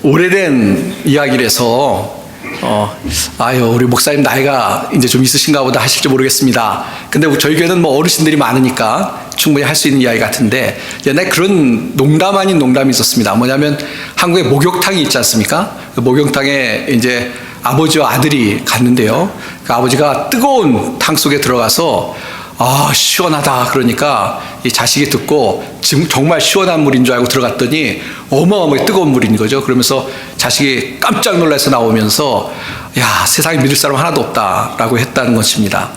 오래된 이야기라서 우리 목사님 나이가 이제 좀 있으신가 보다 하실지 모르겠습니다. 근데 저희 교회는 뭐 어르신들이 많으니까 충분히 할 수 있는 이야기 같은데, 옛날에 그런 농담 아닌 농담이 있었습니다. 뭐냐면 한국에 목욕탕이 있지 않습니까? 그 목욕탕에 이제 아버지와 아들이 갔는데요, 그 아버지가 뜨거운 탕 속에 들어가서 시원하다 그러니까 이 자식이 듣고 지금 정말 시원한 물인 줄 알고 들어갔더니 어마어마하게 뜨거운 물인 거죠. 그러면서 자식이 깜짝 놀라서 나오면서 야, 세상에 믿을 사람 하나도 없다라고 했다는 것입니다.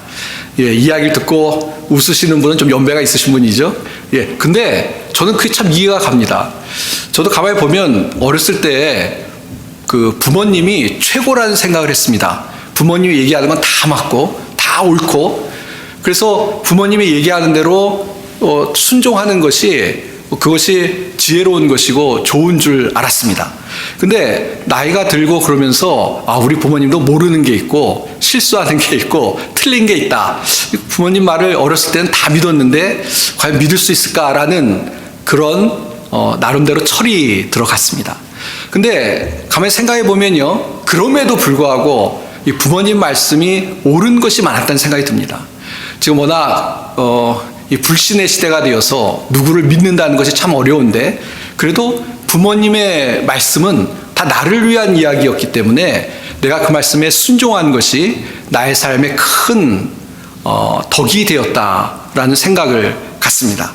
예, 이야기를 듣고 웃으시는 분은 좀 연배가 있으신 분이죠. 예, 근데 저는 그게 참 이해가 갑니다. 저도 가만히 보면 어렸을 때 그 부모님이 최고라는 생각을 했습니다. 부모님이 얘기하는 건 다 맞고 다 옳고, 그래서 부모님이 얘기하는 대로 순종하는 것이 그것이 지혜로운 것이고 좋은 줄 알았습니다. 근데 나이가 들고 그러면서 우리 부모님도 모르는 게 있고 실수하는 게 있고 틀린 게 있다. 부모님 말을 어렸을 때는 다 믿었는데 과연 믿을 수 있을까라는 그런 나름대로 철이 들어갔습니다. 근데 가만히 생각해 보면요, 그럼에도 불구하고 이 부모님 말씀이 옳은 것이 많았다는 생각이 듭니다. 지금 워낙 이 불신의 시대가 되어서 누구를 믿는다는 것이 참 어려운데, 그래도 부모님의 말씀은 다 나를 위한 이야기였기 때문에 내가 그 말씀에 순종한 것이 나의 삶에 큰 덕이 되었다라는 생각을 갖습니다.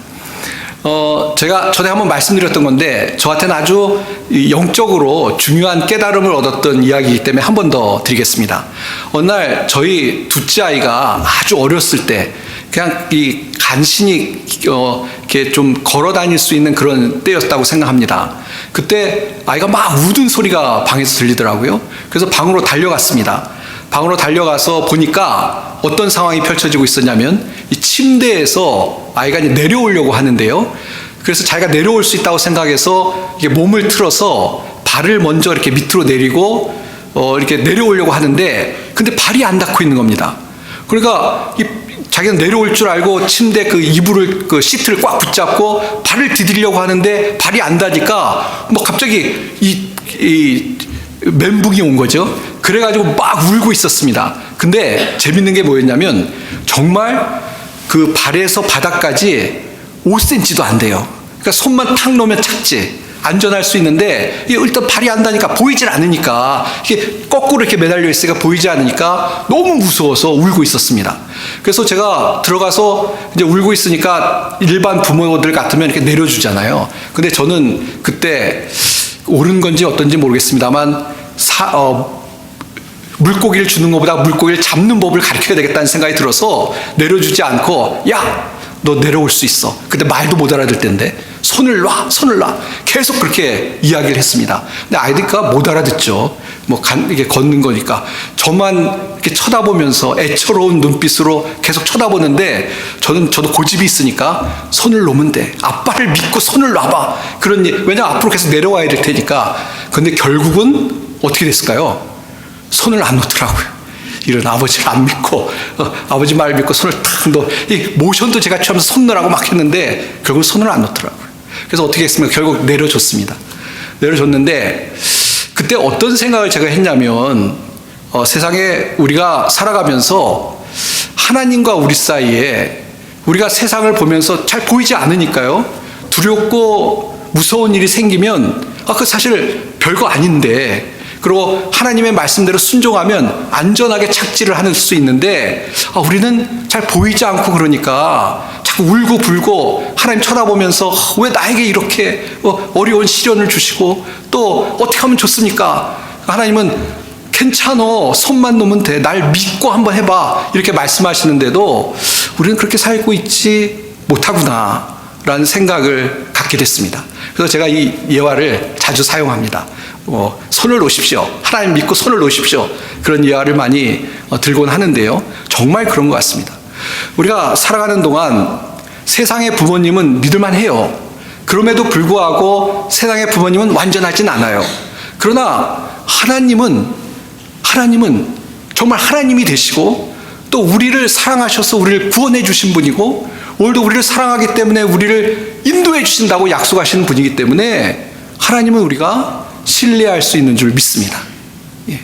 제가 전에 한번 말씀드렸던 건데, 저한테는 아주 영적으로 중요한 깨달음을 얻었던 이야기이기 때문에 한 번 더 드리겠습니다. 어느 날 저희 둘째 아이가 아주 어렸을 때 그냥 이 간신히 이렇게 좀 걸어 다닐 수 있는 그런 때였다고 생각합니다. 그때 아이가 막 우는 소리가 방에서 들리더라고요. 그래서 방으로 달려갔습니다. 방으로 달려가서 보니까 어떤 상황이 펼쳐지고 있었냐면, 이 침대에서 아이가 이제 내려오려고 하는데요, 그래서 자기가 내려올 수 있다고 생각해서 이게 몸을 틀어서 발을 먼저 이렇게 밑으로 내리고 이렇게 내려오려고 하는데, 근데 발이 안 닿고 있는 겁니다. 그러니까 자기는 내려올 줄 알고 침대 그 이불을, 그 시트를 꽉 붙잡고 발을 디디려고 하는데 발이 안 닿으니까 뭐 갑자기 이 멘붕이 온 거죠. 그래가지고 막 울고 있었습니다. 근데 재밌는 게 뭐였냐면, 정말 그 발에서 바닥까지 5cm도 안 돼요. 그러니까 손만 탁 놓으면 착지, 안전할 수 있는데, 일단 발이 안 닿으니까 보이질 않으니까, 이게 거꾸로 이렇게 매달려 있으니까 보이지 않으니까 너무 무서워서 울고 있었습니다. 그래서 제가 들어가서 이제 울고 있으니까 일반 부모들 같으면 이렇게 내려주잖아요. 근데 저는 그때 옳은 건지 어떤지 모르겠습니다만, 물고기를 주는 것보다 물고기를 잡는 법을 가르쳐야 되겠다는 생각이 들어서 내려주지 않고, 야, 너 내려올 수 있어. 근데 말도 못 알아들 텐데 손을 놔, 손을 놔. 계속 그렇게 이야기를 했습니다. 근데 아이들과 못 알아듣죠. 이게 걷는 거니까. 저만 이렇게 쳐다보면서 애처로운 눈빛으로 계속 쳐다보는데, 저도 고집이 있으니까 손을 놓으면 돼. 아빠를 믿고 손을 놔봐. 왜냐면 앞으로 계속 내려와야 될 테니까. 근데 결국은 어떻게 됐을까요? 손을 안 놓더라고요. 이런 아버지를 안 믿고, 아버지 말을 믿고 손을 탁 놓, 이 모션도 제가 취하면서 손 놓으라고 막 했는데 결국 손을 안 놓더라고요. 그래서 어떻게 했습니까? 결국 내려줬습니다. 내려줬는데, 그때 어떤 생각을 제가 했냐면, 세상에 우리가 살아가면서 하나님과 우리 사이에, 우리가 세상을 보면서 잘 보이지 않으니까요, 두렵고 무서운 일이 생기면 그 사실 별거 아닌데, 그리고 하나님의 말씀대로 순종하면 안전하게 착지를 할 수 있는데, 우리는 잘 보이지 않고 그러니까 자꾸 울고 불고 하나님 쳐다보면서 왜 나에게 이렇게 어려운 시련을 주시고 또 어떻게 하면 좋습니까? 하나님은 괜찮어, 손만 놓으면 돼, 날 믿고 한번 해봐, 이렇게 말씀하시는데도 우리는 그렇게 살고 있지 못하구나 라는 생각을 갖게 됐습니다. 그래서 제가 이 예화를 자주 사용합니다. 손을 놓으십시오. 하나님 믿고 손을 놓으십시오. 그런 예화를 많이 들곤 하는데요, 정말 그런 것 같습니다. 우리가 살아가는 동안 세상의 부모님은 믿을만 해요. 그럼에도 불구하고 세상의 부모님은 완전하진 않아요. 그러나 하나님은 정말 하나님이 되시고, 또 우리를 사랑하셔서 우리를 구원해 주신 분이고, 오늘도 우리를 사랑하기 때문에 우리를 인도해 주신다고 약속하시는 분이기 때문에, 하나님은 우리가 신뢰할 수 있는 줄 믿습니다. 예.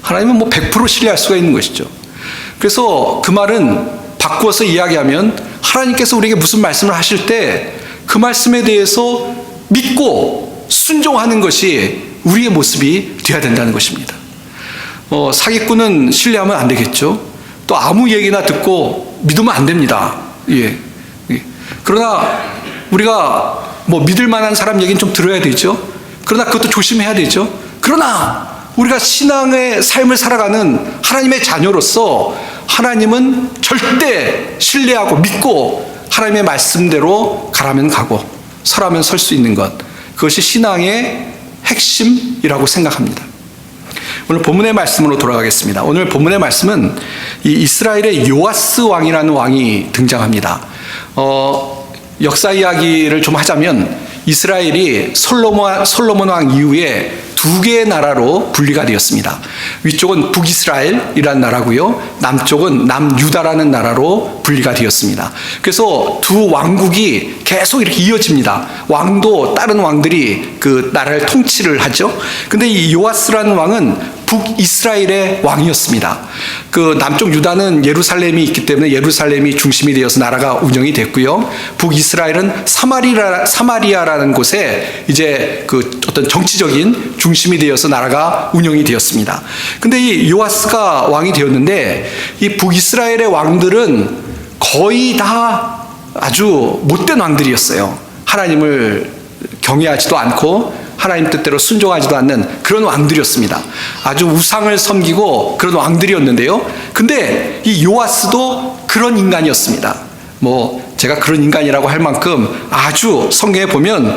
하나님은 뭐 100% 신뢰할 수가 있는 것이죠. 그래서 그 말은 바꾸어서 이야기하면 하나님께서 우리에게 무슨 말씀을 하실 때 그 말씀에 대해서 믿고 순종하는 것이 우리의 모습이 되어야 된다는 것입니다. 사기꾼은 신뢰하면 안 되겠죠. 또 아무 얘기나 듣고 믿으면 안 됩니다. 예. 그러나 우리가 뭐 믿을 만한 사람 얘기는 좀 들어야 되죠. 그러나 그것도 조심해야 되죠. 그러나 우리가 신앙의 삶을 살아가는 하나님의 자녀로서 하나님은 절대 신뢰하고 믿고 하나님의 말씀대로 가라면 가고 서라면 설 수 있는 것, 그것이 신앙의 핵심이라고 생각합니다. 오늘 본문의 말씀으로 돌아가겠습니다. 오늘 본문의 말씀은 이 이스라엘의 요아스 왕이라는 왕이 등장합니다. 역사 이야기를 좀 하자면 이스라엘이 솔로몬 왕 이후에 두 개의 나라로 분리가 되었습니다. 위쪽은 북이스라엘이라는 나라고요. 남쪽은 남유다라는 나라로 분리가 되었습니다. 그래서 두 왕국이 계속 이렇게 이어집니다. 왕도 다른 왕들이 그 나라를 통치를 하죠. 근데 이 요아스라는 왕은 북이스라엘의 왕이었습니다. 그 남쪽 유다는 예루살렘이 있기 때문에 예루살렘이 중심이 되어서 나라가 운영이 됐고요. 북이스라엘은 사마리아라는 곳에 이제 그 어떤 정치적인 중심이 되어서 나라가 운영이 되었습니다. 근데 이 요아스가 왕이 되었는데 이 북이스라엘의 왕들은 거의 다 아주 못된 왕들이었어요. 하나님을 경외하지도 않고 하나님 뜻대로 순종하지도 않는 그런 왕들이었습니다. 아주 우상을 섬기고 그런 왕들이었는데요. 근데 이 요아스도 그런 인간이었습니다. 뭐 제가 그런 인간이라고 할 만큼 아주 성경에 보면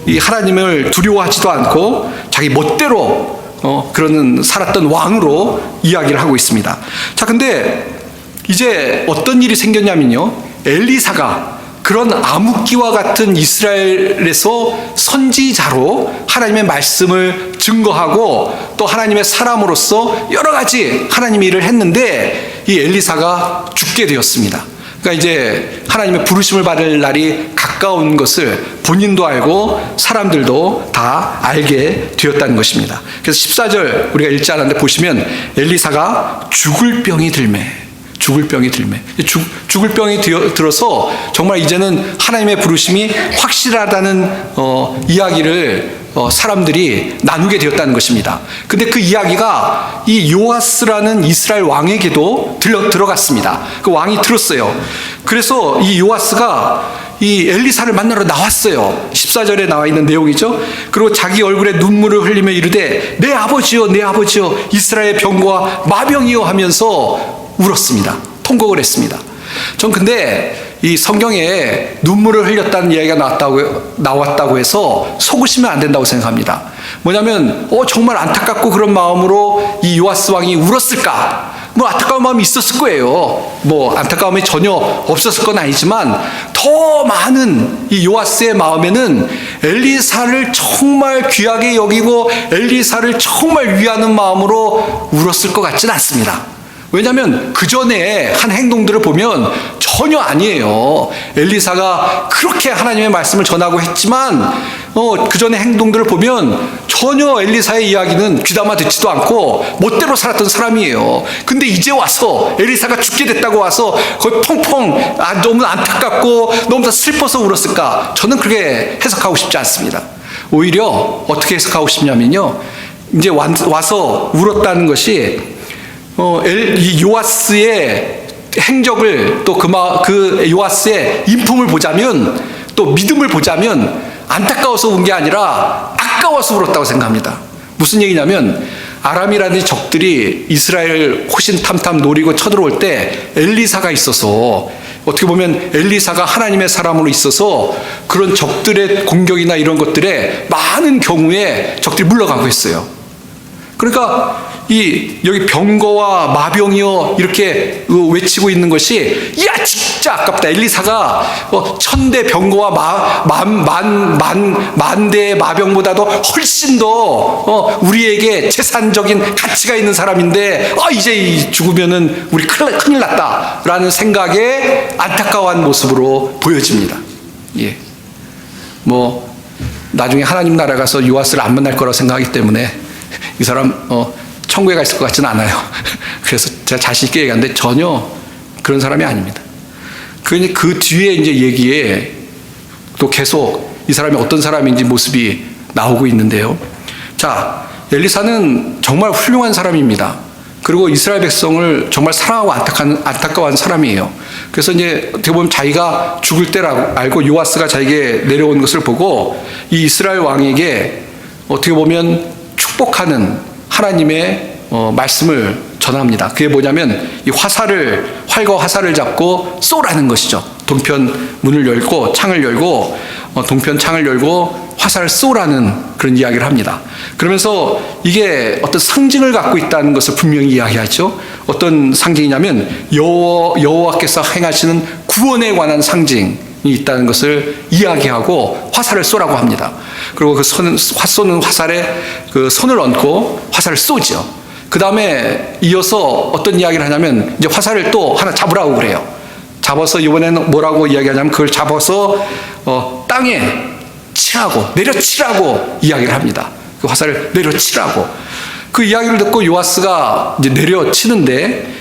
이 하나님을 두려워하지도 않고 자기 멋대로 그런 살았던 왕으로 이야기를 하고 있습니다. 자, 근데 이제 어떤 일이 생겼냐면요. 엘리사가 그런 암흑기와 같은 이스라엘에서 선지자로 하나님의 말씀을 증거하고 또 하나님의 사람으로서 여러 가지 하나님의 일을 했는데 이 엘리사가 죽게 되었습니다. 그러니까 이제 하나님의 부르심을 받을 날이 가까운 것을 본인도 알고 사람들도 다 알게 되었다는 것입니다. 그래서 14절 우리가 읽지 않았는데 보시면 엘리사가 죽을 병이 들매 죽을 병이 들어서 정말 이제는 하나님의 부르심이 확실하다는 이야기를 사람들이 나누게 되었다는 것입니다. 근데 그 이야기가 이 요아스라는 이스라엘 왕에게도 들어갔습니다. 그 왕이 들었어요. 그래서 이 요아스가 이 엘리사를 만나러 나왔어요. 14절에 나와 있는 내용이죠. 그리고 자기 얼굴에 눈물을 흘리며 이르되 내 아버지여 이스라엘 병과 마병이여 하면서 울었습니다. 통곡을 했습니다. 전 근데 이 성경에 눈물을 흘렸다는 이야기가 나왔다고 해서 속으시면 안 된다고 생각합니다. 뭐냐면 정말 안타깝고 그런 마음으로 이 요아스 왕이 울었을까? 뭐 안타까운 마음이 있었을 거예요. 뭐 안타까움이 전혀 없었을 건 아니지만 더 많은 이 요아스의 마음에는 엘리사를 정말 귀하게 여기고 엘리사를 정말 위하는 마음으로 울었을 것 같지는 않습니다. 왜냐하면 그 전에 한 행동들을 보면 전혀 아니에요. 엘리사가 그렇게 하나님의 말씀을 전하고 했지만 그 전에 행동들을 보면 전혀 엘리사의 이야기는 귀담아 듣지도 않고 멋대로 살았던 사람이에요. 근데 이제 와서 엘리사가 죽게 됐다고 와서 거의 펑펑 너무 안타깝고 너무 다 슬퍼서 울었을까? 저는 그렇게 해석하고 싶지 않습니다. 오히려 어떻게 해석하고 싶냐면요, 이제 와서 울었다는 것이 이 요아스의 행적을 또 그 요아스의 인품을 보자면 또 믿음을 보자면 안타까워서 운 게 아니라 아까워서 울었다고 생각합니다. 무슨 얘기냐면 아람이라는 적들이 이스라엘 호신탐탐 노리고 쳐들어올 때 엘리사가 있어서 어떻게 보면 엘리사가 하나님의 사람으로 있어서 그런 적들의 공격이나 이런 것들에 많은 경우에 적들이 물러가고 했어요. 그러니까 여기 병거와 마병이여 이렇게 외치고 있는 것이 야 진짜 아깝다. 엘리사가 1000대 병거와 만대의 마병보다도 훨씬 더 우리에게 재산적인 가치가 있는 사람인데 이제 죽으면은 우리 큰일 났다라는 생각에 안타까워한 모습으로 보여집니다. 예. 나중에 하나님 나라 가서 요아스를 안 만날 거라고 생각하기 때문에 이 사람 천국에 가 있을 것 같지는 않아요. 그래서 제가 자신 있게 얘기하는데 전혀 그런 사람이 아닙니다. 그 뒤에 이제 얘기에 또 계속 이 사람이 어떤 사람인지 모습이 나오고 있는데요. 자, 엘리사는 정말 훌륭한 사람입니다. 그리고 이스라엘 백성을 정말 사랑하고 안타까워한 사람이에요. 그래서 이제 어떻게 보면 자기가 죽을 때라고 알고 요아스가 자기에게 내려온 것을 보고 이 이스라엘 왕에게 어떻게 보면 축복하는 하나님의 말씀을 전합니다. 그게 뭐냐면 이 활과 화살을 잡고 쏘라는 것이죠. 동편 문을 열고 창을 열고 동편 창을 열고 화살을 쏘라는 그런 이야기를 합니다. 그러면서 이게 어떤 상징을 갖고 있다는 것을 분명히 이야기하죠. 어떤 상징이냐면 여호와께서 행하시는 구원에 관한 상징이 있다는 것을 이야기하고 화살을 쏘라고 합니다. 그리고 그 쏘는 화살에 그 손을 얹고 화살을 쏘죠. 그 다음에 이어서 어떤 이야기를 하냐면 이제 화살을 또 하나 잡으라고 그래요. 잡아서 이번에는 뭐라고 이야기하냐면 그걸 잡아서 땅에 치라고, 내려치라고 이야기를 합니다. 그 화살을 내려치라고. 그 이야기를 듣고 요아스가 이제 내려치는데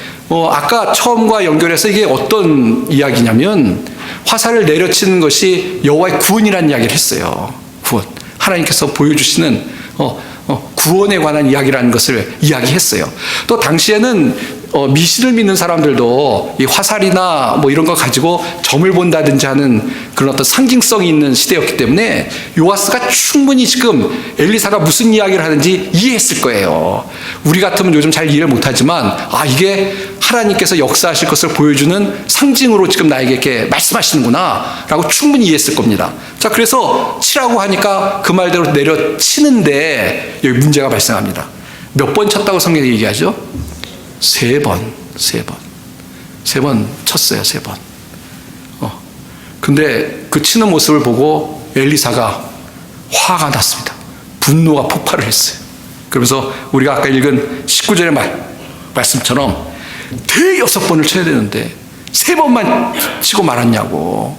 아까 처음과 연결해서 이게 어떤 이야기냐면 화살을 내려치는 것이 여호와의 구원이라는 이야기를 했어요. 구원. 하나님께서 보여주시는 구원에 관한 이야기라는 것을 이야기했어요. 또 당시에는 미신을 믿는 사람들도 이 화살이나 뭐 이런 거 가지고 점을 본다든지 하는 그런 어떤 상징성이 있는 시대였기 때문에 요아스가 충분히 지금 엘리사가 무슨 이야기를 하는지 이해했을 거예요. 우리 같으면 요즘 잘 이해를 못하지만 이게 하나님께서 역사하실 것을 보여주는 상징으로 지금 나에게 이렇게 말씀하시는구나 라고 충분히 이해했을 겁니다. 자, 그래서 치라고 하니까 그 말대로 내려치는데 여기 문제가 발생합니다. 몇 번 쳤다고 성경이 얘기하죠? 세 번 쳤어요. 3번. 근데 그 치는 모습을 보고 엘리사가 화가 났습니다. 분노가 폭발을 했어요. 그러면서 우리가 아까 읽은 19절의 말씀처럼 대여섯 번을 쳐야 되는데 3번만 치고 말았냐고.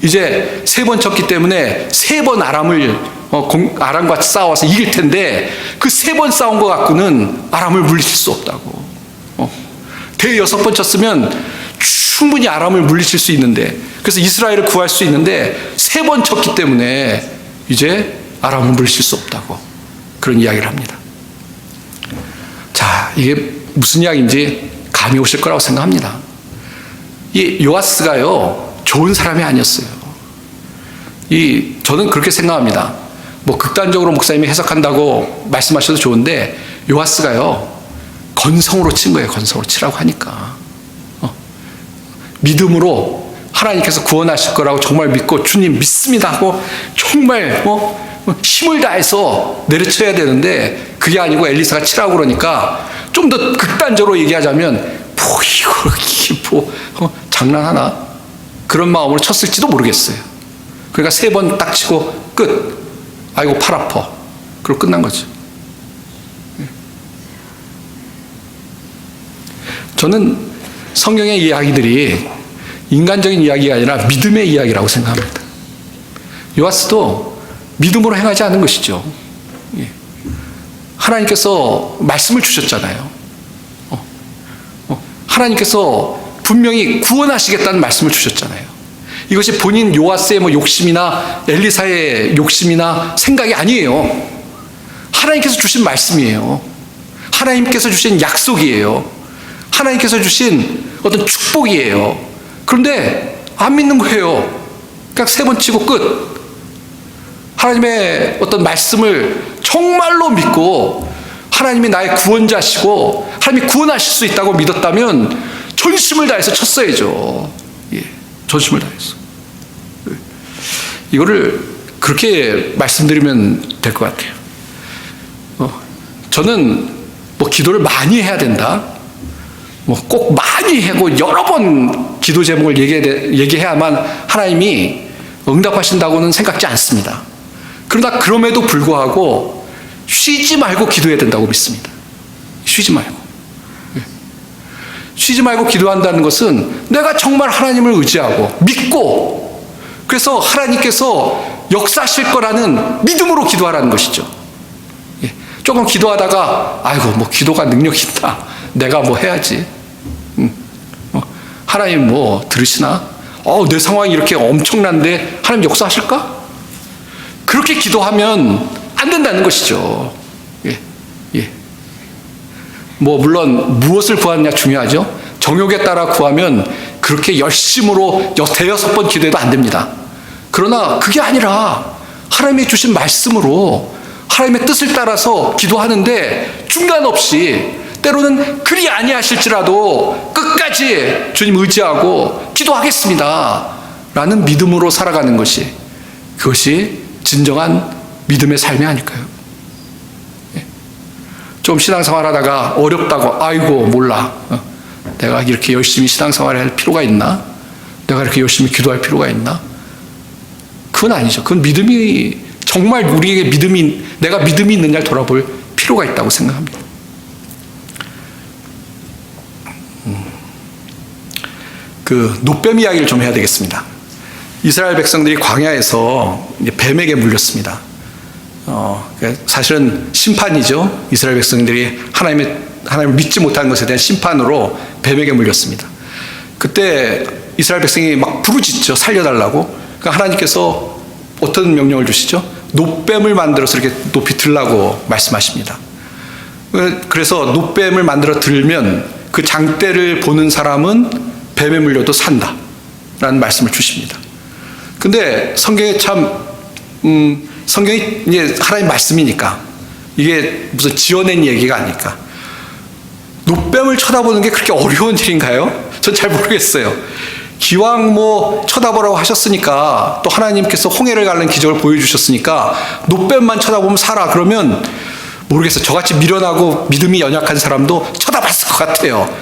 이제 3번 쳤기 때문에 3번 아람과 싸워서 이길 텐데 그 3번 싸운 것 갖고는 아람을 물리칠 수 없다고. 대여섯 번 쳤으면 충분히 아람을 물리칠 수 있는데, 그래서 이스라엘을 구할 수 있는데 3번 쳤기 때문에 이제 아람을 물리칠 수 없다고 그런 이야기를 합니다. 자, 이게 무슨 이야기인지 감이 오실 거라고 생각합니다. 이 요아스가요 좋은 사람이 아니었어요. 저는 그렇게 생각합니다. 뭐 극단적으로 목사님이 해석한다고 말씀하셔도 좋은데 요아스가요 건성으로 친 거예요. 건성으로 치라고 하니까 믿음으로 하나님께서 구원하실 거라고 정말 믿고 주님 믿습니다 하고 정말 힘을 다해서 내려쳐야 되는데 그게 아니고 엘리사가 치라고 그러니까 좀 더 극단적으로 얘기하자면 장난하나? 그런 마음으로 쳤을지도 모르겠어요. 그러니까 3번 딱 치고 끝. 아이고 팔 아파. 그리고 끝난 거죠. 저는 성경의 이야기들이 인간적인 이야기가 아니라 믿음의 이야기라고 생각합니다. 요아스도 믿음으로 행하지 않은 것이죠. 하나님께서 말씀을 주셨잖아요. 하나님께서 분명히 구원하시겠다는 말씀을 주셨잖아요. 이것이 본인 요아스의 욕심이나 엘리사의 욕심이나 생각이 아니에요. 하나님께서 주신 말씀이에요. 하나님께서 주신 약속이에요. 하나님께서 주신 어떤 축복이에요. 그런데 안 믿는 거예요. 그냥 3번 치고 끝. 하나님의 어떤 말씀을 정말로 믿고 하나님이 나의 구원자시고 하나님이 구원하실 수 있다고 믿었다면 전심을 다해서 쳤어야죠. 전심을 다해서. 이거를 그렇게 말씀드리면 될 것 같아요. 저는 기도를 많이 해야 된다. 꼭 많이 하고 여러 번 기도 제목을 얘기해야만 하나님이 응답하신다고는 생각지 않습니다. 그러나 그럼에도 불구하고 쉬지 말고 기도해야 된다고 믿습니다. 쉬지 말고 기도한다는 것은 내가 정말 하나님을 의지하고 믿고, 그래서 하나님께서 역사하실 거라는 믿음으로 기도하라는 것이죠. 예. 조금 기도하다가 아이고 뭐 기도가 능력 있다. 내가 뭐 해야지. 하나님 뭐 들으시나? 내 상황이 이렇게 엄청난데 하나님 역사하실까? 그렇게 기도하면 안 된다는 것이죠. 예. 예. 뭐 물론 무엇을 구하느냐 중요하죠. 정욕에 따라 구하면 그렇게 열심으로 대여섯 번 기도해도 안 됩니다. 그러나 그게 아니라 하나님이 주신 말씀으로 하나님의 뜻을 따라서 기도하는데 중단 없이 때로는 그리 아니하실지라도 끝까지 주님 의지하고 기도하겠습니다 라는 믿음으로 살아가는 것이, 그것이 진정한 믿음의 삶이 아닐까요? 좀 신앙생활 하다가 어렵다고 아이고 몰라, 내가 이렇게 열심히 신앙생활을 할 필요가 있나? 내가 이렇게 열심히 기도할 필요가 있나? 그건 아니죠. 그건 믿음이, 정말 우리에게 내가 믿음이 있느냐를 돌아볼 필요가 있다고 생각합니다. 그 노뱀 이야기를 좀 해야 되겠습니다. 이스라엘 백성들이 광야에서 뱀에게 물렸습니다. 사실은 심판이죠. 이스라엘 백성들이 하나님을 믿지 못한 것에 대한 심판으로 뱀에게 물렸습니다. 그때 이스라엘 백성이 막 부르짖죠. 살려달라고. 그러니까 하나님께서 어떤 명령을 주시죠? 노뱀을 만들어서 이렇게 높이 들라고 말씀하십니다. 그래서 노뱀을 만들어 들면 그 장대를 보는 사람은 뱀에 물려도 산다 라는 말씀을 주십니다. 근데 성경에 성경이 이제 하나님 말씀이니까 이게 무슨 지어낸 얘기가 아니까 노뱀을 쳐다보는 게 그렇게 어려운 일인가요? 전 잘 모르겠어요. 기왕 뭐 쳐다보라고 하셨으니까, 또 하나님께서 홍해를 가르는 기적을 보여주셨으니까 노뱀만 쳐다보면 살아 그러면 모르겠어요. 저같이 미련하고 믿음이 연약한 사람도 쳐다봤을 것 같아요.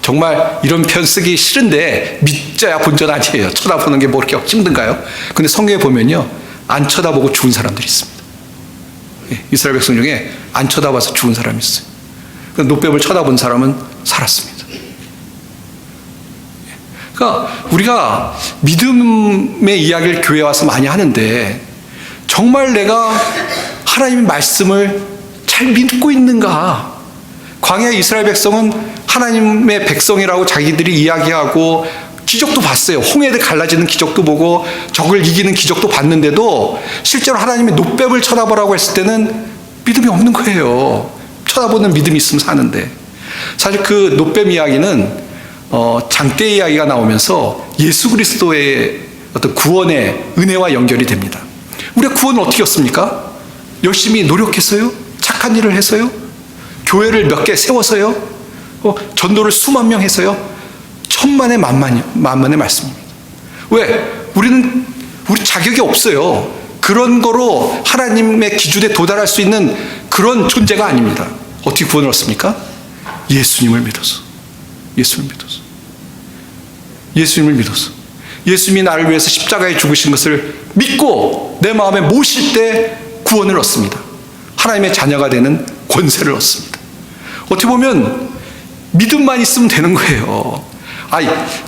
정말 이런 표현 쓰기 싫은데 믿자야 본전 아니에요. 쳐다보는 게 뭐 이렇게 힘든가요? 근데 성경에 보면요, 안 쳐다보고 죽은 사람들이 있습니다. 이스라엘 백성 중에 안 쳐다봐서 죽은 사람이 있어요. 노뱀을 쳐다본 사람은 살았습니다. 그러니까 우리가 믿음의 이야기를 교회에 와서 많이 하는데 정말 내가 하나님의 말씀을 잘 믿고 있는가? 광야 이스라엘 백성은 하나님의 백성이라고 자기들이 이야기하고 기적도 봤어요. 홍해를 갈라지는 기적도 보고 적을 이기는 기적도 봤는데도 실제로 하나님의 노뱀을 쳐다보라고 했을 때는 믿음이 없는 거예요. 쳐다보는 믿음이 있으면 사는데. 사실 그 노뱀 이야기는 장대 이야기가 나오면서 예수 그리스도의 어떤 구원의 은혜와 연결이 됩니다. 우리가 구원을 어떻게 얻습니까? 열심히 노력해서요? 착한 일을 해서요? 교회를 몇 개 세워서요? 전도를 수만 명 해서요? 천만의 만만의 말씀입니다. 왜? 우리 자격이 없어요. 그런 거로 하나님의 기준에 도달할 수 있는 그런 존재가 아닙니다. 어떻게 구원을 얻습니까? 예수님을 믿어서. 예수님이 나를 위해서 십자가에 죽으신 것을 믿고 내 마음에 모실 때 구원을 얻습니다. 하나님의 자녀가 되는 권세를 얻습니다. 어떻게 보면 믿음만 있으면 되는 거예요.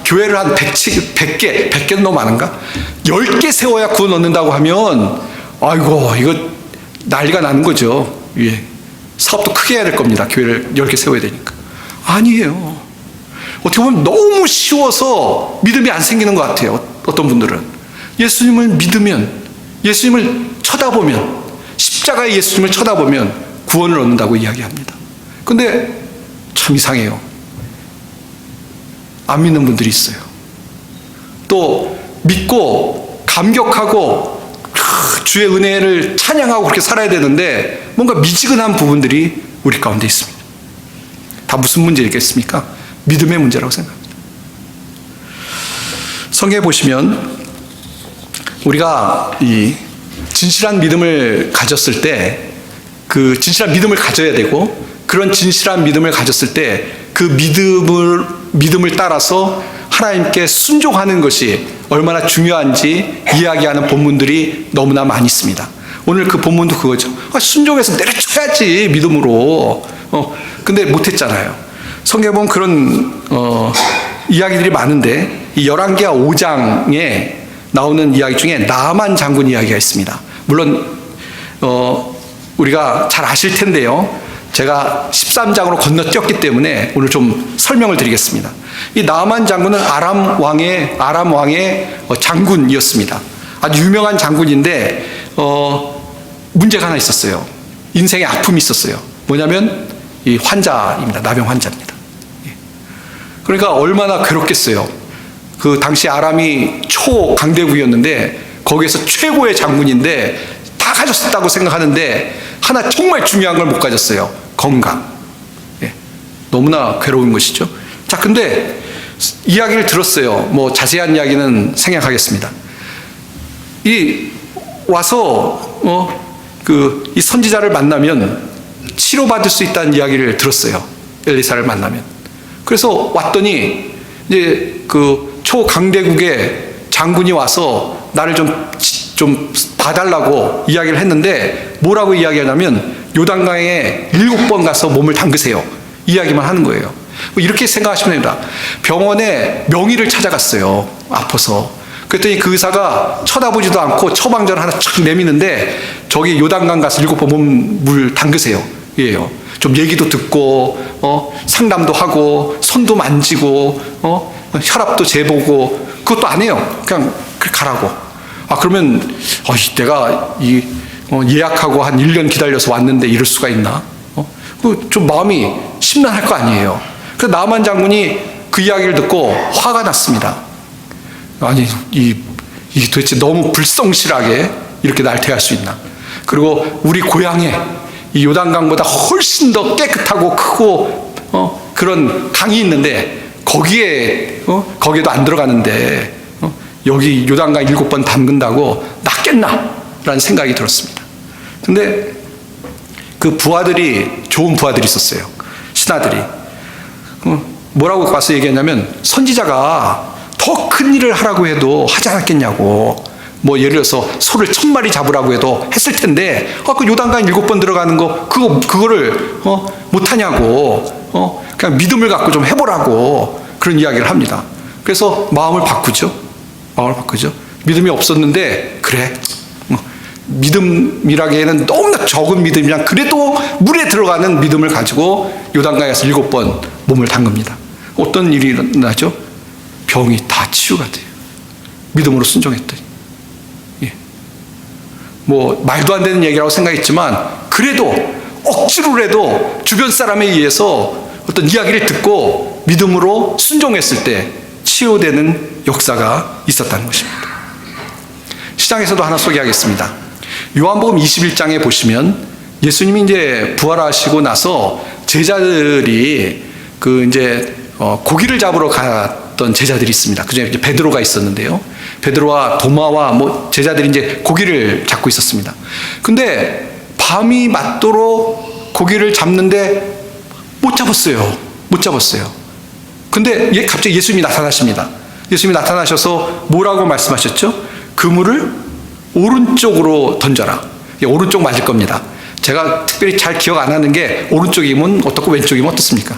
교회를 한 100개는 너무 많은가? 10개 세워야 구원 얻는다고 하면 아이고 이거 난리가 나는 거죠. 예. 사업도 크게 해야 될 겁니다. 교회를 10개 세워야 되니까. 아니에요. 어떻게 보면 너무 쉬워서 믿음이 안 생기는 것 같아요. 어떤 분들은 예수님을 믿으면, 예수님을 쳐다보면, 십자가의 예수님을 쳐다보면 구원을 얻는다고 이야기합니다. 근데 참 이상해요. 안 믿는 분들이 있어요. 또 믿고 감격하고 주의 은혜를 찬양하고 그렇게 살아야 되는데 뭔가 미지근한 부분들이 우리 가운데 있습니다. 다 무슨 문제겠습니까? 믿음의 문제라고 생각합니다. 성경에 보시면 우리가 이 진실한 믿음을 가졌을 때, 그 진실한 믿음을 가져야 되고, 그런 진실한 믿음을 가졌을 때 그 믿음을 따라서 하나님께 순종하는 것이 얼마나 중요한지 이야기하는 본문들이 너무나 많이 있습니다. 오늘 그 본문도 그거죠. 순종해서 내려쳐야지 믿음으로. 근데 못했잖아요. 성경에 보면 그런 이야기들이 많은데 이 열왕기하 5장에 나오는 이야기 중에 나아만 장군 이야기가 있습니다. 물론 우리가 잘 아실 텐데요. 제가 13장으로 건너뛰었기 때문에 오늘 좀 설명을 드리겠습니다. 이 나아만 장군은 아람 왕의 장군이었습니다. 아주 유명한 장군인데 문제가 하나 있었어요. 인생에 아픔이 있었어요. 뭐냐면 이 환자입니다. 나병 환자입니다. 그러니까 얼마나 괴롭겠어요. 그 당시 아람이 초강대국이었는데 거기에서 최고의 장군인데 다 가졌다고 생각하는데 하나 정말 중요한 걸 못 가졌어요. 건강. 너무나 괴로운 것이죠. 자, 근데 이야기를 들었어요. 뭐 자세한 이야기는 생략하겠습니다. 이 와서 이 선지자를 만나면 치료받을 수 있다는 이야기를 들었어요. 엘리사를 만나면. 그래서 왔더니 이제 그 초강대국의 장군이 와서 나를 좀 봐달라고 이야기를 했는데 뭐라고 이야기하냐면 요단강에 7번 가서 몸을 담그세요. 이야기만 하는 거예요. 이렇게 생각하시면 됩니다. 병원에 명의를 찾아갔어요. 아파서. 그랬더니 그 의사가 쳐다보지도 않고 처방전 하나 촥 내미는데 저기 요단강 가서 7번 물 담그세요. 이에요. 좀 얘기도 듣고 상담도 하고 손도 만지고 혈압도 재보고 그것도 안 해요. 그냥 가라고. 그러면 내가 예약하고 한 1년 기다려서 왔는데 이럴 수가 있나? 좀 마음이 심란할 거 아니에요. 그래서 나아만 장군이 그 이야기를 듣고 화가 났습니다. 아니 이 도대체 너무 불성실하게 이렇게 날 대할 수 있나? 그리고 우리 고향에 이 요단강보다 훨씬 더 깨끗하고 크고 그런 강이 있는데 거기에도 안 들어가는데 여기 요단강 7번 담근다고 낫겠나? 라는 생각이 들었습니다. 근데 그 부하들이 좋은 부하들이 있었어요. 신하들이 뭐라고 가서 얘기했냐면 선지자가 더 큰 일을 하라고 해도 하지 않았겠냐고. 뭐 예를 들어서 소를 1000마리 잡으라고 해도 했을 텐데 그 요단강 7번 들어가는 거 그거를 못하냐고. 그냥 믿음을 갖고 좀 해보라고 그런 이야기를 합니다. 그래서 마음을 바꾸죠. 믿음이 없었는데 그래. 믿음이라기에는 너무나 적은 믿음이랑 그래도 물에 들어가는 믿음을 가지고 요단강에서 7번 몸을 담급니다. 어떤 일이 일어나죠? 병이 다 치유가 돼요. 믿음으로 순종했더니. 뭐 말도 안 되는 얘기라고 생각했지만 그래도 억지로라도 주변 사람에 의해서 어떤 이야기를 듣고 믿음으로 순종했을 때 치유되는 역사가 있었다는 것입니다. 시장에서도 하나 소개하겠습니다. 요한복음 21장에 보시면 예수님이 이제 부활하시고 나서 제자들이 고기를 잡으러 갔던 제자들이 있습니다. 그 중에 베드로가 있었는데요. 베드로와 도마와 제자들이 이제 고기를 잡고 있었습니다. 근데 밤이 맞도록 고기를 잡는데 못 잡았어요. 근데 갑자기 예수님이 나타나십니다. 예수님이 나타나셔서 뭐라고 말씀하셨죠? 그물을 오른쪽으로 던져라. 오른쪽 맞을 겁니다. 제가 특별히 잘 기억 안 하는 게 오른쪽이면 어떻고 왼쪽이면 어떻습니까?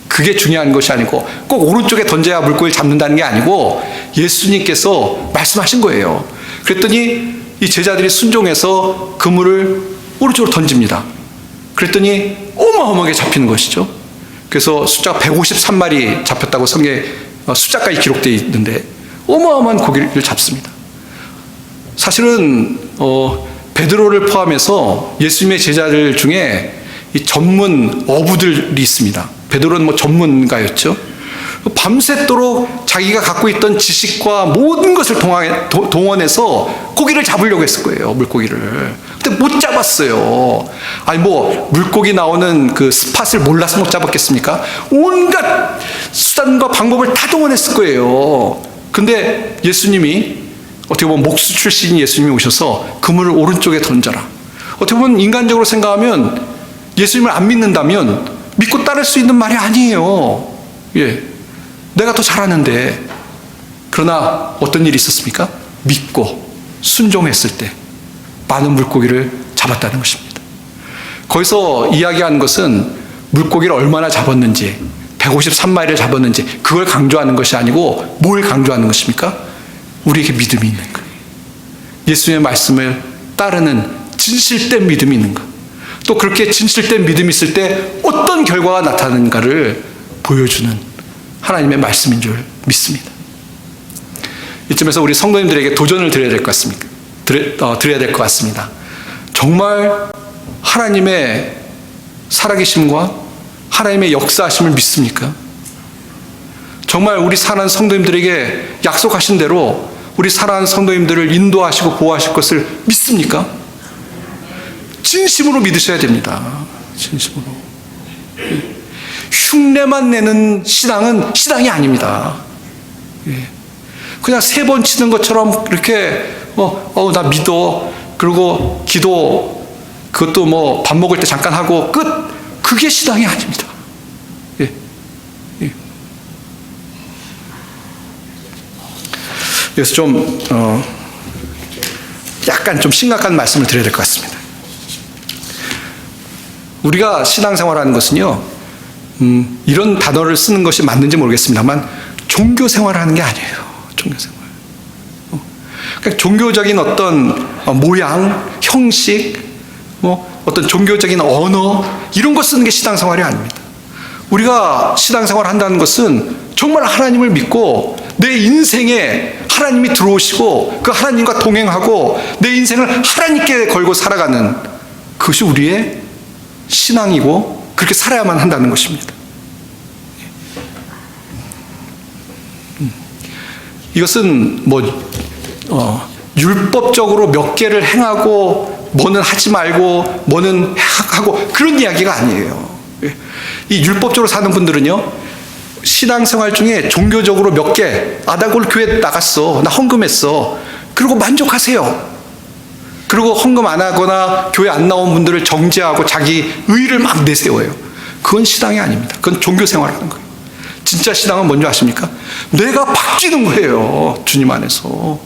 그게 중요한 것이 아니고 꼭 오른쪽에 던져야 물고기를 잡는다는 게 아니고 예수님께서 말씀하신 거예요. 그랬더니 이 제자들이 순종해서 그물을 오른쪽으로 던집니다. 그랬더니 어마어마하게 잡히는 것이죠. 그래서 숫자가 153마리 잡혔다고 성경에 숫자까지 기록되어 있는데 어마어마한 고기를 잡습니다. 사실은 베드로를 포함해서 예수님의 제자들 중에 이 전문 어부들이 있습니다. 베드로는 전문가였죠. 밤새도록 자기가 갖고 있던 지식과 모든 것을 동원해서 고기를 잡으려고 했을 거예요. 물고기를. 근데 못 잡았어요. 물고기 나오는 그 스팟을 몰라서 못 잡았겠습니까? 온갖 수단과 방법을 다 동원했을 거예요. 근데 예수님이 어떻게 보면 목수 출신인 예수님이 오셔서 그물을 오른쪽에 던져라. 어떻게 보면 인간적으로 생각하면 예수님을 안 믿는다면 믿고 따를 수 있는 말이 아니에요. 내가 더 잘하는데. 그러나 어떤 일이 있었습니까? 믿고 순종했을 때 많은 물고기를 잡았다는 것입니다. 거기서 이야기하는 것은 물고기를 얼마나 잡았는지 153마리를 잡았는지 그걸 강조하는 것이 아니고 뭘 강조하는 것입니까? 우리에게 믿음이 있는가? 예수님의 말씀을 따르는 진실된 믿음이 있는가? 또 그렇게 진실된 믿음이 있을 때 어떤 결과가 나타나는가를 보여주는 하나님의 말씀인 줄 믿습니다. 이쯤에서 우리 성도님들에게 도전을 드려야 될 것 같습니다. 드려야 될 것 같습니다. 정말 하나님의 살아계심과 하나님의 역사하심을 믿습니까? 정말 우리 사랑하는 성도님들에게 약속하신 대로 우리 사랑하는 성도님들을 인도하시고 보호하실 것을 믿습니까? 진심으로 믿으셔야 됩니다. 진심으로. 흉내만 내는 신앙은 신앙이 아닙니다. 그냥 3번 치는 것처럼 그렇게 나 믿어. 그리고 기도 그것도 뭐 밥 먹을 때 잠깐 하고 끝. 그게 신앙이 아닙니다. 그래서 좀 약간 좀 심각한 말씀을 드려야 될 것 같습니다. 우리가 신앙생활하는 것은요, 이런 단어를 쓰는 것이 맞는지 모르겠습니다만 종교생활을 하는 게 아니에요. 종교생활. 그러니까 종교적인 어떤 모양, 형식, 어떤 종교적인 언어 이런 거 쓰는 게 신앙생활이 아닙니다. 우리가 신앙생활을 한다는 것은 정말 하나님을 믿고 내 인생에 하나님이 들어오시고 그 하나님과 동행하고 내 인생을 하나님께 걸고 살아가는 그것이 우리의 신앙이고 그렇게 살아야만 한다는 것입니다. 이것은 율법적으로 몇 개를 행하고 뭐는 하지 말고 뭐는 하고 그런 이야기가 아니에요. 이 율법적으로 사는 분들은요, 신앙생활 중에 종교적으로 몇 개, 나 오늘 교회 나갔어, 나 헌금했어, 그리고 만족하세요. 그리고 헌금 안 하거나 교회 안 나온 분들을 정죄하고 자기 의의를 막 내세워요. 그건 신앙이 아닙니다. 그건 종교생활하는 거예요. 진짜 신앙은 뭔지 아십니까? 뇌가 바뀌는 거예요. 주님 안에서.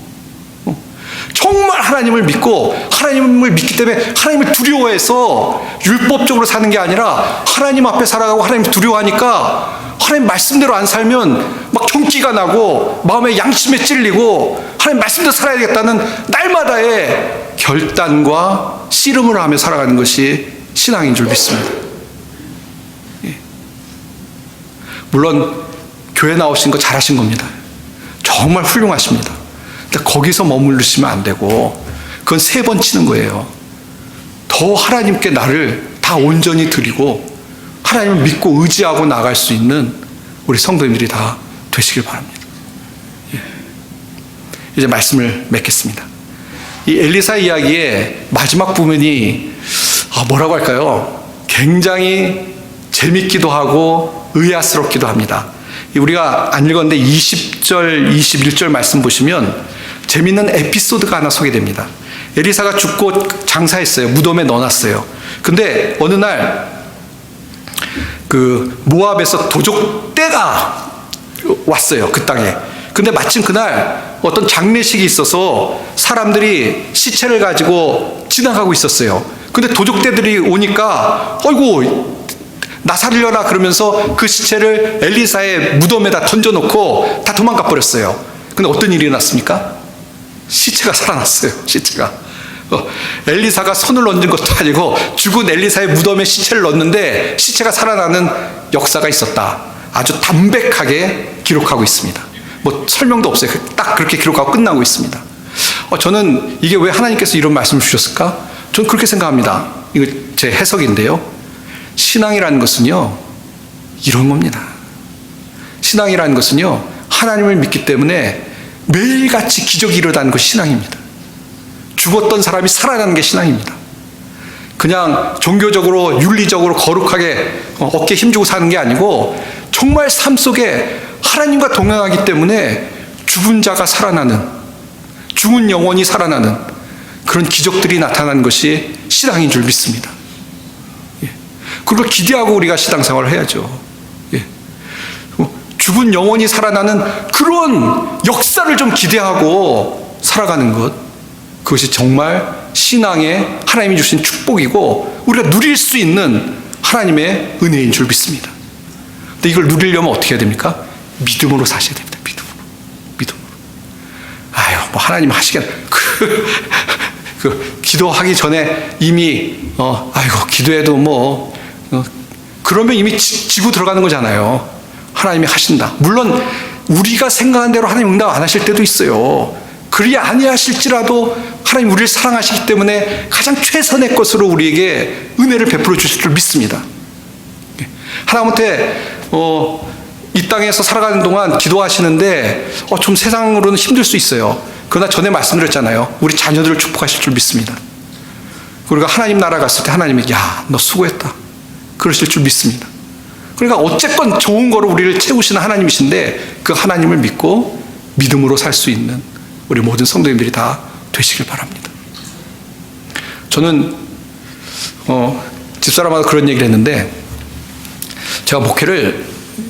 정말 하나님을 믿고 하나님을 믿기 때문에 하나님을 두려워해서 율법적으로 사는 게 아니라 하나님 앞에 살아가고 하나님 두려워하니까 하나님 말씀대로 안 살면 막 경기가 나고 마음에 양심에 찔리고 하나님 말씀대로 살아야 되겠다는 날마다의 결단과 씨름을 하며 살아가는 것이 신앙인 줄 믿습니다. 물론 교회 나오신 거 잘하신 겁니다. 정말 훌륭하십니다. 근데 거기서 머무르시면 안 되고 그건 3번 치는 거예요. 더 하나님께 나를 다 온전히 드리고 하나님을 믿고 의지하고 나갈 수 있는 우리 성도님들이 다 되시길 바랍니다. 이제 말씀을 맺겠습니다. 이 엘리사 이야기의 마지막 부분이 뭐라고 할까요? 굉장히 재밌기도 하고 의아스럽기도 합니다. 우리가 안 읽었는데 20절, 21절 말씀 보시면 재밌는 에피소드가 하나 소개됩니다. 엘리사가 죽고 장사했어요. 무덤에 넣어놨어요. 근데 어느 날 그 모압에서 도적 떼가 왔어요. 그 땅에. 근데 마침 그날 어떤 장례식이 있어서 사람들이 시체를 가지고 지나가고 있었어요. 근데 도적떼들이 오니까 어이구 나 살려라 그러면서 그 시체를 엘리사의 무덤에다 던져놓고 다 도망가 버렸어요. 근데 어떤 일이 났습니까? 시체가 살아났어요. 시체가. 엘리사가 손을 얹은 것도 아니고 죽은 엘리사의 무덤에 시체를 넣었는데 시체가 살아나는 역사가 있었다. 아주 담백하게 기록하고 있습니다. 뭐 설명도 없어요. 딱 그렇게 기록하고 끝나고 있습니다. 저는 이게 왜 하나님께서 이런 말씀을 주셨을까? 저는 그렇게 생각합니다. 이거 제 해석인데요. 신앙이라는 것은요, 이런 겁니다. 신앙이라는 것은요, 하나님을 믿기 때문에 매일같이 기적이 일어나는 것이 신앙입니다. 죽었던 사람이 살아나는 게 신앙입니다. 그냥 종교적으로 윤리적으로 거룩하게 어깨에 힘주고 사는 게 아니고 정말 삶 속에 하나님과 동행하기 때문에 죽은 자가 살아나는, 죽은 영혼이 살아나는 그런 기적들이 나타나는 것이 신앙인 줄 믿습니다. 그걸 기대하고 우리가 신앙생활을 해야죠. 죽은 영혼이 살아나는 그런 역사를 좀 기대하고 살아가는 것, 그것이 정말 신앙의 하나님이 주신 축복이고 우리가 누릴 수 있는 하나님의 은혜인 줄 믿습니다. 근데 이걸 누리려면 어떻게 해야 됩니까? 믿음으로 사셔야 됩니다. 믿음으로. 뭐 하나님 하시겠 기도하기 전에 이미 아이고 기도해도 뭐 그러면 이미 지고 들어가는 거잖아요. 하나님이 하신다. 물론 우리가 생각한 대로 하나님 응답 안 하실 때도 있어요. 그리 아니하실지라도 하나님 우리를 사랑하시기 때문에 가장 최선의 것으로 우리에게 은혜를 베풀어 주실 줄 믿습니다. 하나님한테 이 땅에서 살아가는 동안 기도하시는데 좀 세상으로는 힘들 수 있어요. 그러나 전에 말씀드렸잖아요. 우리 자녀들을 축복하실 줄 믿습니다. 우리가 하나님 나라 갔을 때 하나님이 야, 너 수고했다. 그러실 줄 믿습니다. 그러니까 어쨌건 좋은 거로 우리를 채우시는 하나님이신데 그 하나님을 믿고 믿음으로 살 수 있는 우리 모든 성도님들이 다 되시길 바랍니다. 저는 집사람하고 그런 얘기를 했는데 제가 목회를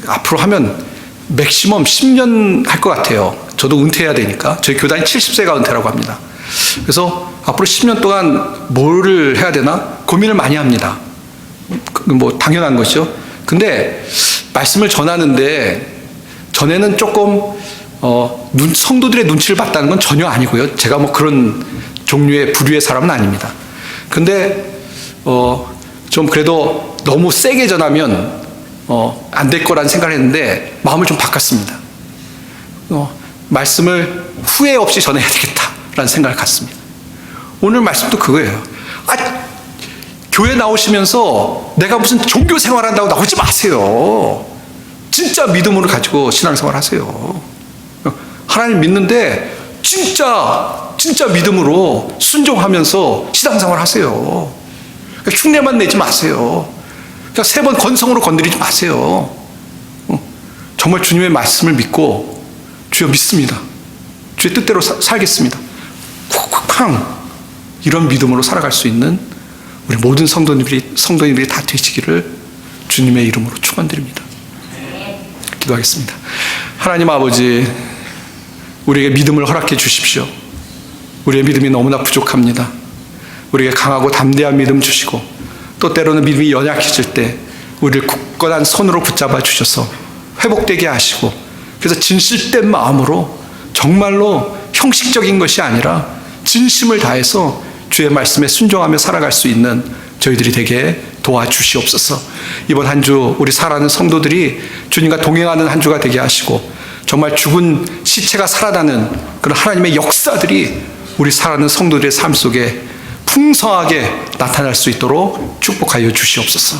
앞으로 하면 맥시멈 10년 할 것 같아요. 저도 은퇴해야 되니까. 저희 교단이 70세가 은퇴라고 합니다. 그래서 앞으로 10년 동안 뭐를 해야 되나 고민을 많이 합니다. 뭐 당연한 것이죠. 근데 말씀을 전하는데 전에는 조금 성도들의 눈치를 봤다는 건 전혀 아니고요. 제가 뭐 그런 종류의 부류의 사람은 아닙니다. 근데 좀 그래도 너무 세게 전하면 안 될 거라는 생각을 했는데 마음을 좀 바꿨습니다. 말씀을 후회 없이 전해야 되겠다라는 생각을 갖습니다. 오늘 말씀도 그거예요. 교회 나오시면서 내가 무슨 종교 생활한다고 나오지 마세요. 진짜 믿음으로 가지고 신앙생활 하세요. 하나님 믿는데 진짜 믿음으로 순종하면서 신앙생활 하세요. 흉내만 내지 마세요. 그러니까 3번 건성으로 건드리지 마세요. 정말 주님의 말씀을 믿고 주여 믿습니다. 주의 뜻대로 살겠습니다. 콱콱 이런 믿음으로 살아갈 수 있는 우리 모든 성도님들이 다 되시기를 주님의 이름으로 축원드립니다. 기도하겠습니다. 하나님 아버지, 우리에게 믿음을 허락해 주십시오. 우리의 믿음이 너무나 부족합니다. 우리에게 강하고 담대한 믿음 주시고 또 때로는 믿음이 연약해질 때 우리를 굳건한 손으로 붙잡아 주셔서 회복되게 하시고 그래서 진실된 마음으로 정말로 형식적인 것이 아니라 진심을 다해서 주의 말씀에 순종하며 살아갈 수 있는 저희들이 되게 도와주시옵소서. 이번 한 주 우리 살아가는 성도들이 주님과 동행하는 한 주가 되게 하시고 정말 죽은 시체가 살아나는 그런 하나님의 역사들이 우리 살아가는 성도들의 삶 속에 풍성하게 나타날 수 있도록 축복하여 주시옵소서.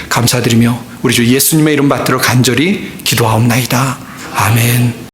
감사드리며 우리 주 예수님의 이름 받들어 간절히 기도하옵나이다. 아멘.